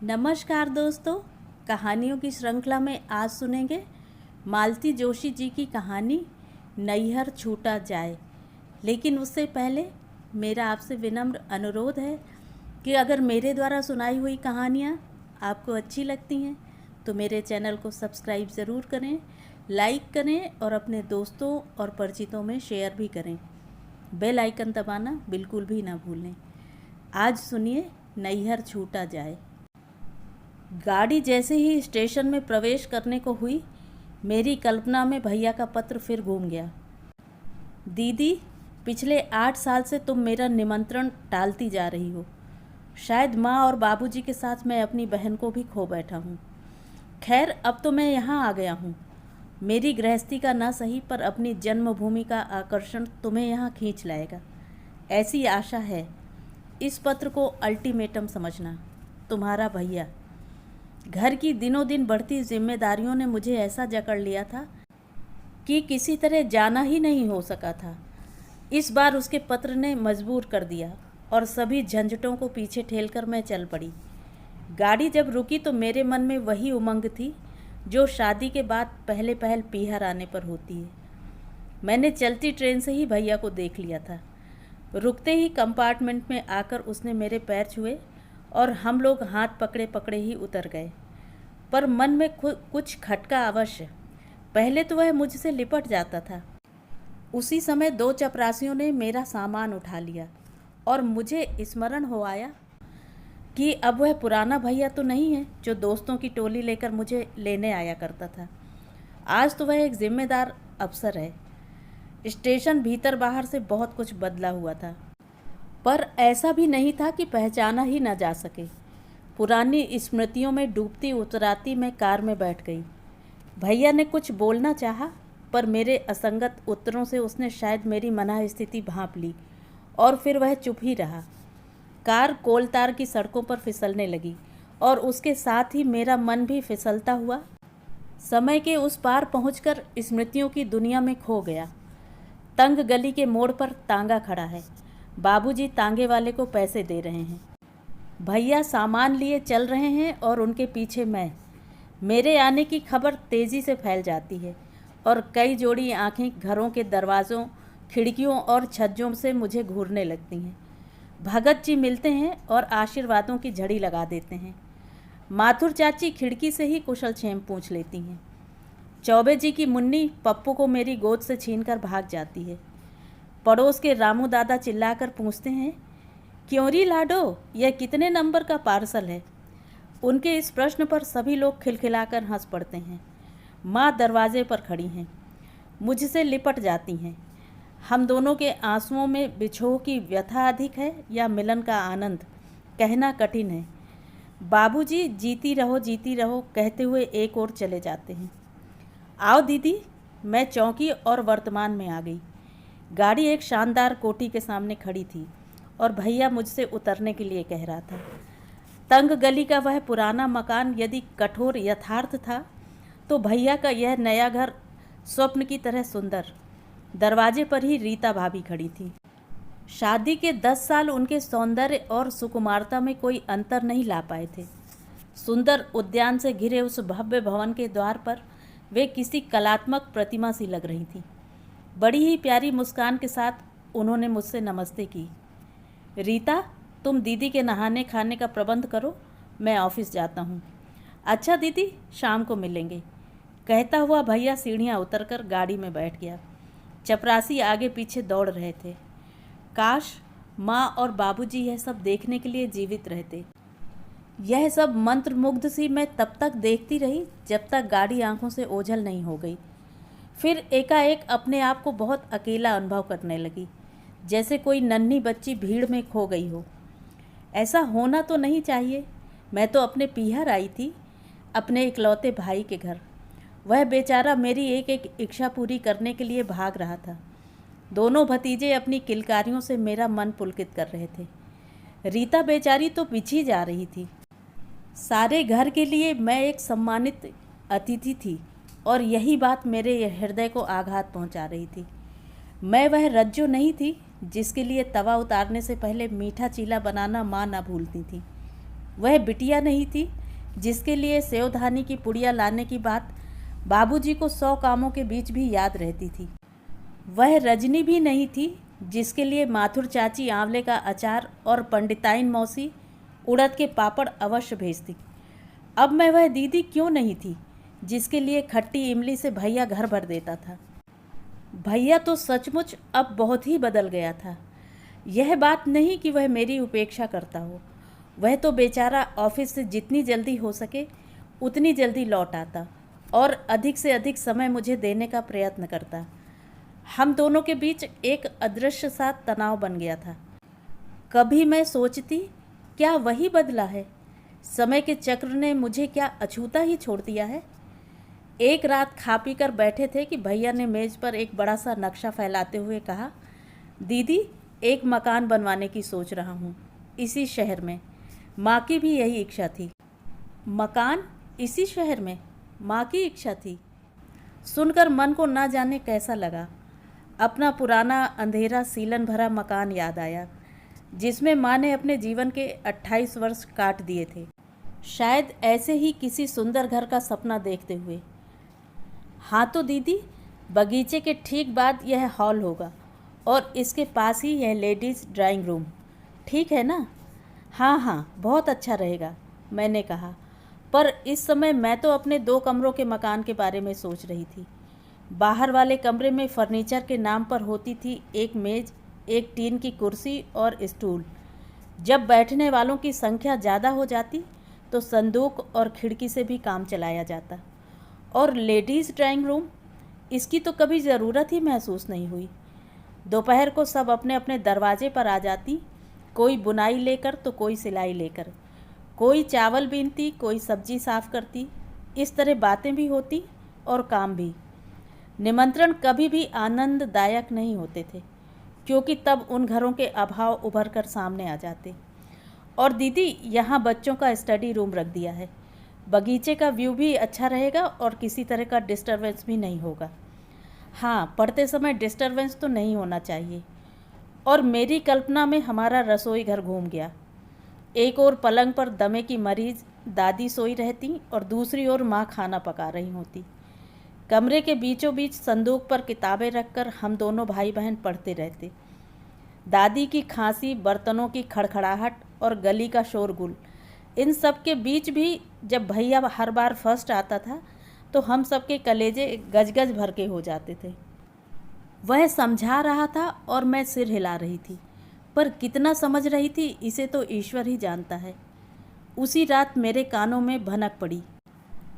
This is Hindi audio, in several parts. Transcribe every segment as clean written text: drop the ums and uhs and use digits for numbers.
नमस्कार दोस्तों, कहानियों की श्रृंखला में आज सुनेंगे मालती जोशी जी की कहानी नैहर छूटा जाए। लेकिन उससे पहले मेरा आपसे विनम्र अनुरोध है कि अगर मेरे द्वारा सुनाई हुई कहानियाँ आपको अच्छी लगती हैं तो मेरे चैनल को सब्सक्राइब ज़रूर करें, लाइक करें और अपने दोस्तों और परिचितों में शेयर भी करें। बेल आइकन दबाना बिल्कुल भी ना भूलें। आज सुनिए नैहर छूटा जाए। गाड़ी जैसे ही स्टेशन में प्रवेश करने को हुई, मेरी कल्पना में भैया का पत्र फिर घूम गया। दीदी, पिछले 8 साल से तुम मेरा निमंत्रण टालती जा रही हो। शायद माँ और बाबूजी के साथ मैं अपनी बहन को भी खो बैठा हूँ। खैर, अब तो मैं यहाँ आ गया हूँ। मेरी गृहस्थी का ना सही पर अपनी जन्मभूमि का आकर्षण तुम्हें यहाँ खींच लाएगा, ऐसी आशा है। इस पत्र को अल्टीमेटम समझना। तुम्हारा भैया। घर की दिनों दिन बढ़ती जिम्मेदारियों ने मुझे ऐसा जकड़ लिया था कि किसी तरह जाना ही नहीं हो सका था। इस बार उसके पत्र ने मजबूर कर दिया और सभी झंझटों को पीछे ठेलकर मैं चल पड़ी। गाड़ी जब रुकी तो मेरे मन में वही उमंग थी जो शादी के बाद पहले पहल पीहर आने पर होती है। मैंने चलती ट्रेन से ही भैया को देख लिया था। रुकते ही कंपार्टमेंट में आकर उसने मेरे पैर छुए और हम लोग हाथ पकड़े पकड़े ही उतर गए। पर मन में कुछ खटका अवश्य। पहले तो वह मुझसे लिपट जाता था। उसी समय 2 चपरासियों ने मेरा सामान उठा लिया और मुझे स्मरण हो आया कि अब वह पुराना भैया तो नहीं है जो दोस्तों की टोली लेकर मुझे लेने आया करता था। आज तो वह एक जिम्मेदार अफसर है। स्टेशन भीतर बाहर से बहुत कुछ बदला हुआ था, पर ऐसा भी नहीं था कि पहचाना ही न जा सके। पुरानी स्मृतियों में डूबती उतराती मैं कार में बैठ गई। भैया ने कुछ बोलना चाहा, पर मेरे असंगत उत्तरों से उसने शायद मेरी मना स्थिति भांप ली और फिर वह चुप ही रहा। कार कोलतार की सड़कों पर फिसलने लगी और उसके साथ ही मेरा मन भी फिसलता हुआ समय के उस पार पहुंचकर स्मृतियों की दुनिया में खो गया। तंग गली के मोड़ पर तांगा खड़ा है। बाबूजी तांगे वाले को पैसे दे रहे हैं। भैया सामान लिए चल रहे हैं और उनके पीछे मैं। मेरे आने की खबर तेज़ी से फैल जाती है और कई जोड़ी आंखें घरों के दरवाज़ों, खिड़कियों और छज्जों से मुझे घूरने लगती हैं। भगत जी मिलते हैं और आशीर्वादों की झड़ी लगा देते हैं। माथुर चाची खिड़की से ही कुशल क्षेम पूछ लेती हैं। चौबे जी की मुन्नी पप्पू को मेरी गोद से छीनकर भाग जाती है। पड़ोस के रामू दादा चिल्लाकर पूछते हैं, क्यों री लाडो, यह कितने नंबर का पार्सल है? उनके इस प्रश्न पर सभी लोग खिलखिलाकर हंस पड़ते हैं। माँ दरवाजे पर खड़ी हैं, मुझसे लिपट जाती हैं। हम दोनों के आंसुओं में बिछोह की व्यथा अधिक है या मिलन का आनंद, कहना कठिन है। बाबूजी जीती रहो कहते हुए एक ओर चले जाते हैं। आओ दीदी। मैं चौंकी और वर्तमान में आ गई। गाड़ी एक शानदार कोठी के सामने खड़ी थी और भैया मुझसे उतरने के लिए कह रहा था। तंग गली का वह पुराना मकान यदि कठोर यथार्थ था तो भैया का यह नया घर स्वप्न की तरह सुंदर। दरवाजे पर ही रीता भाभी खड़ी थी। शादी के 10 साल उनके सौंदर्य और सुकुमारता में कोई अंतर नहीं ला पाए थे। सुंदर उद्यान से घिरे उस भव्य भवन के द्वार पर वे किसी कलात्मक प्रतिमा सी लग रही थी। बड़ी ही प्यारी मुस्कान के साथ उन्होंने मुझसे नमस्ते की। रीता, तुम दीदी के नहाने खाने का प्रबंध करो, मैं ऑफिस जाता हूँ। अच्छा दीदी, शाम को मिलेंगे, कहता हुआ भैया सीढ़ियाँ उतरकर गाड़ी में बैठ गया। चपरासी आगे पीछे दौड़ रहे थे। काश माँ और बाबूजी यह सब देखने के लिए जीवित रहते। यह सब मंत्रमुग्ध सी मैं तब तक देखती रही जब तक गाड़ी आंखों से ओझल नहीं हो गई। फिर एकाएक अपने आप को बहुत अकेला अनुभव करने लगी, जैसे कोई नन्ही बच्ची भीड़ में खो गई हो। ऐसा होना तो नहीं चाहिए। मैं तो अपने पीहर आई थी, अपने इकलौते भाई के घर। वह बेचारा मेरी एक एक इच्छा पूरी करने के लिए भाग रहा था। दोनों भतीजे अपनी किलकारियों से मेरा मन पुलकित कर रहे थे। रीता बेचारी तो बिछी जा रही थी। सारे घर के लिए मैं एक सम्मानित अतिथि थी और यही बात मेरे हृदय को आघात पहुंचा रही थी। मैं वह रज्जो नहीं थी जिसके लिए तवा उतारने से पहले मीठा चीला बनाना माँ ना भूलती थी। वह बिटिया नहीं थी जिसके लिए सेवधानी की पुड़िया लाने की बात बाबूजी को 100 कामों के बीच भी याद रहती थी। वह रजनी भी नहीं थी जिसके लिए माथुर चाची आंवले का अचार और पंडिताइन मौसी उड़द के पापड़ अवश्य भेजती। अब मैं वह दीदी क्यों नहीं थी जिसके लिए खट्टी इमली से भैया घर भर देता था। भैया तो सचमुच अब बहुत ही बदल गया था। यह बात नहीं कि वह मेरी उपेक्षा करता हो, वह तो बेचारा ऑफिस से जितनी जल्दी हो सके उतनी जल्दी लौट आता और अधिक से अधिक समय मुझे देने का प्रयत्न करता। हम दोनों के बीच एक अदृश्य सा तनाव बन गया था। कभी मैं सोचती, क्या वही बदला है? समय के चक्र ने मुझे क्या अछूता ही छोड़ दिया है? एक रात खा पी कर बैठे थे कि भैया ने मेज़ पर एक बड़ा सा नक्शा फैलाते हुए कहा, दीदी एक मकान बनवाने की सोच रहा हूँ इसी शहर में। माँ की भी यही इच्छा थी। मकान इसी शहर में? माँ की इच्छा थी। सुनकर मन को ना जाने कैसा लगा। अपना पुराना अंधेरा सीलन भरा मकान याद आया जिसमें माँ ने अपने जीवन के 28 वर्ष काट दिए थे, शायद ऐसे ही किसी सुंदर घर का सपना देखते हुए। हाँ तो दीदी, बगीचे के ठीक बाद यह हॉल होगा और इसके पास ही यह लेडीज़ ड्राइंग रूम, ठीक है ना? हाँ हाँ, बहुत अच्छा रहेगा, मैंने कहा। पर इस समय मैं तो अपने 2 कमरों के मकान के बारे में सोच रही थी। बाहर वाले कमरे में फर्नीचर के नाम पर होती थी एक मेज़, एक टीन की कुर्सी और स्टूल। जब बैठने वालों की संख्या ज़्यादा हो जाती तो संदूक और खिड़की से भी काम चलाया जाता। और लेडीज़ ड्राइंग रूम, इसकी तो कभी ज़रूरत ही महसूस नहीं हुई। दोपहर को सब अपने अपने दरवाजे पर आ जाती, कोई बुनाई लेकर तो कोई सिलाई लेकर, कोई चावल बीनती, कोई सब्जी साफ़ करती। इस तरह बातें भी होती और काम भी। निमंत्रण कभी भी आनंददायक नहीं होते थे क्योंकि तब उन घरों के अभाव उभर कर सामने आ जाते। और दीदी, यहाँ बच्चों का स्टडी रूम रख दिया है। बगीचे का व्यू भी अच्छा रहेगा और किसी तरह का डिस्टरबेंस भी नहीं होगा। हाँ, पढ़ते समय डिस्टरबेंस तो नहीं होना चाहिए। और मेरी कल्पना में हमारा रसोई घर घूम गया। एक ओर पलंग पर दमे की मरीज दादी सोई रहती और दूसरी ओर माँ खाना पका रही होती। कमरे के बीचों बीच संदूक पर किताबें रखकर हम दोनों भाई बहन पढ़ते रहते। दादी की खांसी, बर्तनों की खड़खड़ाहट और गली का शोरगुल, इन सब के बीच भी जब भैया हर बार फर्स्ट आता था तो हम सबके कलेजे गजगज भर के हो जाते थे। वह समझा रहा था और मैं सिर हिला रही थी, पर कितना समझ रही थी इसे तो ईश्वर ही जानता है। उसी रात मेरे कानों में भनक पड़ी,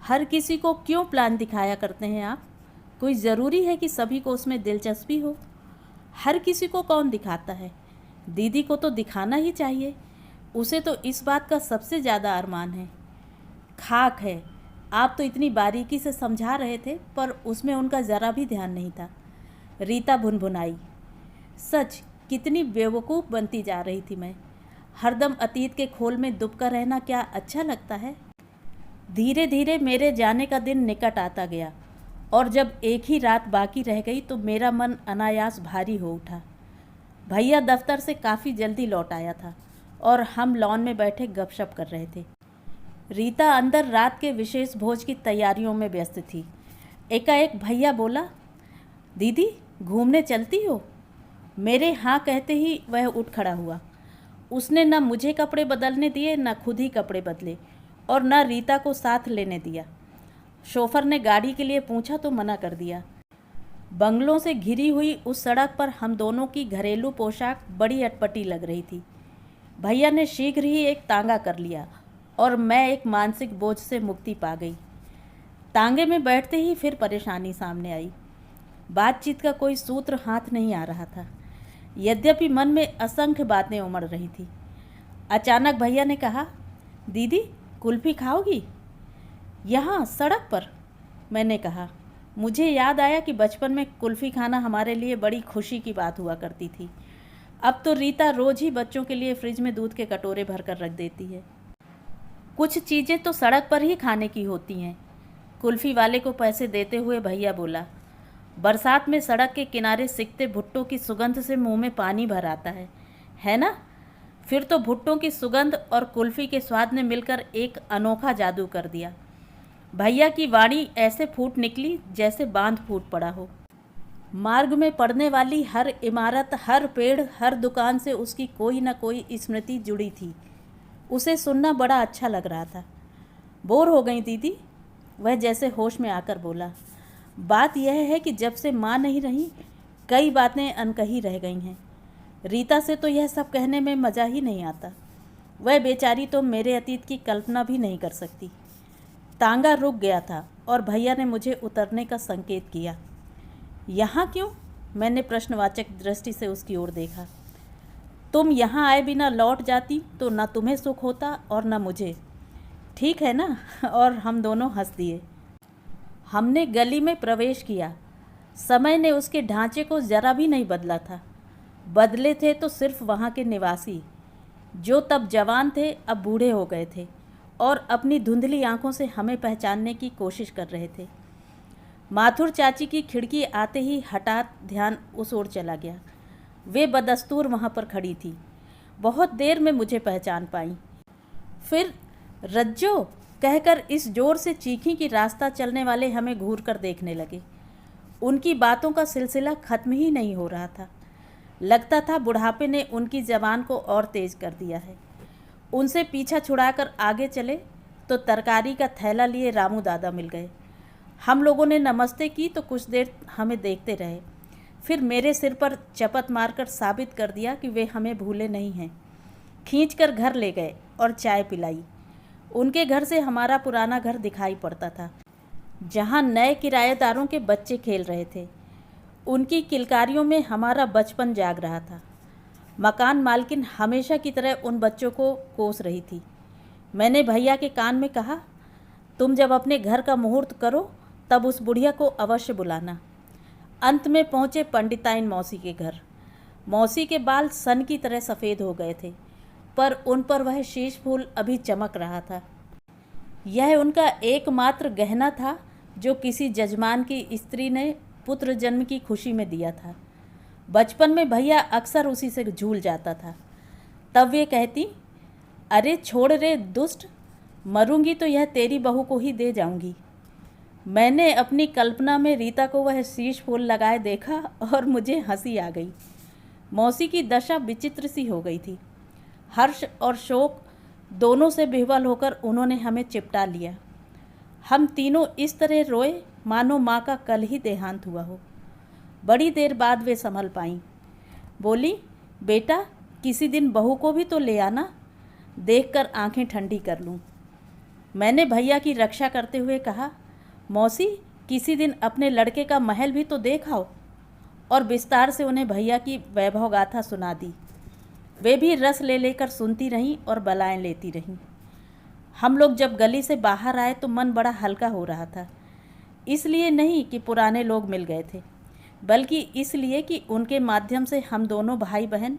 हर किसी को क्यों प्लान दिखाया करते हैं आप? कोई ज़रूरी है कि सभी को उसमें दिलचस्पी हो? हर किसी को कौन दिखाता है? दीदी को तो दिखाना ही चाहिए, उसे तो इस बात का सबसे ज़्यादा अरमान है। खाक है, आप तो इतनी बारीकी से समझा रहे थे पर उसमें उनका ज़रा भी ध्यान नहीं था। रीता भुनभुनाई। सच, कितनी बेवकूफ़ बनती जा रही थी मैं। हरदम अतीत के खोल में दुबका रहना क्या अच्छा लगता है? धीरे धीरे मेरे जाने का दिन निकट आता गया और जब एक ही रात बाकी रह गई तो मेरा मन अनायास भारी हो उठा। भैया दफ्तर से काफ़ी जल्दी लौट आया था और हम लॉन में बैठे गपशप कर रहे थे। रीता अंदर रात के विशेष भोज की तैयारियों में व्यस्त थी। एकाएक भैया बोला, दीदी घूमने चलती हो? मेरे हाँ कहते ही वह उठ खड़ा हुआ। उसने न मुझे कपड़े बदलने दिए, न खुद ही कपड़े बदले और न रीता को साथ लेने दिया। शोफर ने गाड़ी के लिए पूछा तो मना कर दिया। बंगलों से घिरी हुई उस सड़क पर हम दोनों की घरेलू पोशाक बड़ी अटपटी लग रही थी। भैया ने शीघ्र ही एक तांगा कर लिया और मैं एक मानसिक बोझ से मुक्ति पा गई। तांगे में बैठते ही फिर परेशानी सामने आई। बातचीत का कोई सूत्र हाथ नहीं आ रहा था, यद्यपि मन में असंख्य बातें उमड़ रही थी। अचानक भैया ने कहा, दीदी कुल्फ़ी खाओगी? यहाँ सड़क पर? मैंने कहा। मुझे याद आया कि बचपन में कुल्फ़ी खाना हमारे लिए बड़ी खुशी की बात हुआ करती थी। अब तो रीता रोज़ ही बच्चों के लिए फ्रिज में दूध के कटोरे भर कर रख देती है। कुछ चीज़ें तो सड़क पर ही खाने की होती हैं। कुल्फ़ी वाले को पैसे देते हुए भैया बोला। बरसात में सड़क के किनारे सिकते भुट्टों की सुगंध से मुंह में पानी भर आता है ना? फिर तो भुट्टों की सुगंध और कुल्फ़ी के स्वाद ने मिलकर एक अनोखा जादू कर दिया। भैया की वाणी ऐसे फूट निकली जैसे बांध फूट पड़ा हो। मार्ग में पड़ने वाली हर इमारत, हर पेड़, हर दुकान से उसकी कोई न कोई स्मृति जुड़ी थी। उसे सुनना बड़ा अच्छा लग रहा था। बोर हो गई दीदी, वह जैसे होश में आकर बोला। बात यह है कि जब से माँ नहीं रही, कई बातें अनकही रह गई हैं। रीता से तो यह सब कहने में मज़ा ही नहीं आता। वह बेचारी तो मेरे अतीत की कल्पना भी नहीं कर सकती। तांगा रुक गया था और भैया ने मुझे उतरने का संकेत किया। यहाँ क्यों? मैंने प्रश्नवाचक दृष्टि से उसकी ओर देखा। तुम यहाँ आए बिना लौट जाती तो न तुम्हें सुख होता और न मुझे, ठीक है ना? और हम दोनों हंस दिए। हमने गली में प्रवेश किया। समय ने उसके ढांचे को ज़रा भी नहीं बदला था। बदले थे तो सिर्फ वहाँ के निवासी, जो तब जवान थे अब बूढ़े हो गए थे और अपनी धुंधली आंखों से हमें पहचानने की कोशिश कर रहे थे। माथुर चाची की खिड़की आते ही हठात ध्यान उस ओर चला गया। वे बदस्तूर वहाँ पर खड़ी थी। बहुत देर में मुझे पहचान पाई। फिर रज्जो कहकर इस जोर से चीखी कि रास्ता चलने वाले हमें घूर कर देखने लगे। उनकी बातों का सिलसिला खत्म ही नहीं हो रहा था। लगता था बुढ़ापे ने उनकी ज़बान को और तेज़ कर दिया है। उनसे पीछा छुड़ाकर आगे चले तो तरकारी का थैला लिए रामू दादा मिल गए। हम लोगों ने नमस्ते की तो कुछ देर हमें देखते रहे। फिर मेरे सिर पर चपत मारकर साबित कर दिया कि वे हमें भूले नहीं हैं। खींचकर घर ले गए और चाय पिलाई। उनके घर से हमारा पुराना घर दिखाई पड़ता था, जहाँ नए किराएदारों के बच्चे खेल रहे थे। उनकी किलकारियों में हमारा बचपन जाग रहा था। मकान मालकिन हमेशा की तरह उन बच्चों को कोस रही थी। मैंने भैया के कान में कहा, तुम जब अपने घर का मुहूर्त करो तब उस बुढ़िया को अवश्य बुलाना। अंत में पहुँचे पंडिताइन मौसी के घर। मौसी के बाल सन की तरह सफ़ेद हो गए थे, पर उन पर वह शीश फूल अभी चमक रहा था। यह उनका एकमात्र गहना था जो किसी जजमान की स्त्री ने पुत्र जन्म की खुशी में दिया था। बचपन में भैया अक्सर उसी से झूल जाता था। तब वे कहती, अरे छोड़ रे दुष्ट, मरूंगी तो यह तेरी बहू को ही दे जाऊंगी। मैंने अपनी कल्पना में रीता को वह शीश फूल लगाए देखा और मुझे हंसी आ गई। मौसी की दशा विचित्र सी हो गई थी। हर्ष और शोक दोनों से विह्वल होकर उन्होंने हमें चिपटा लिया। हम तीनों इस तरह रोए मानो माँ का कल ही देहांत हुआ हो। बड़ी देर बाद वे संभल पाईं। बोली, बेटा किसी दिन बहू को भी तो ले आना, देखकर आंखें ठंडी कर लूँ। मैंने भैया की रक्षा करते हुए कहा, मौसी किसी दिन अपने लड़के का महल भी तो देख आओ। और विस्तार से उन्हें भैया की वैभव गाथा सुना दी। वे भी रस ले लेकर सुनती रहीं और बलाएं लेती रहीं। हम लोग जब गली से बाहर आए तो मन बड़ा हल्का हो रहा था। इसलिए नहीं कि पुराने लोग मिल गए थे, बल्कि इसलिए कि उनके माध्यम से हम दोनों भाई बहन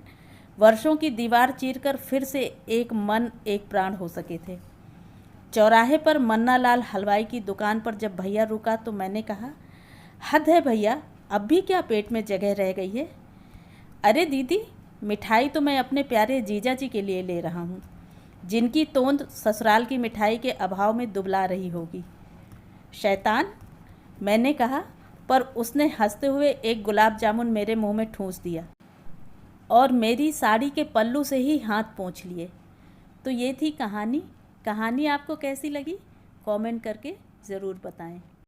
वर्षों की दीवार चीरकर फिर से एक मन एक प्राण हो सके थे। चौराहे पर मन्ना लाल हलवाई की दुकान पर जब भैया रुका तो मैंने कहा, हद है भैया, अब भी क्या पेट में जगह रह गई है? अरे दीदी, मिठाई तो मैं अपने प्यारे जीजा जी के लिए ले रहा हूँ, जिनकी तोंद ससुराल की मिठाई के अभाव में दुबला रही होगी। शैतान, मैंने कहा, पर उसने हंसते हुए एक गुलाब जामुन मेरे मुंह में ठूंस दिया और मेरी साड़ी के पल्लू से ही हाथ पोंछ लिए। तो ये थी कहानी। कहानी आपको कैसी लगी? कमेंट करके ज़रूर बताएं।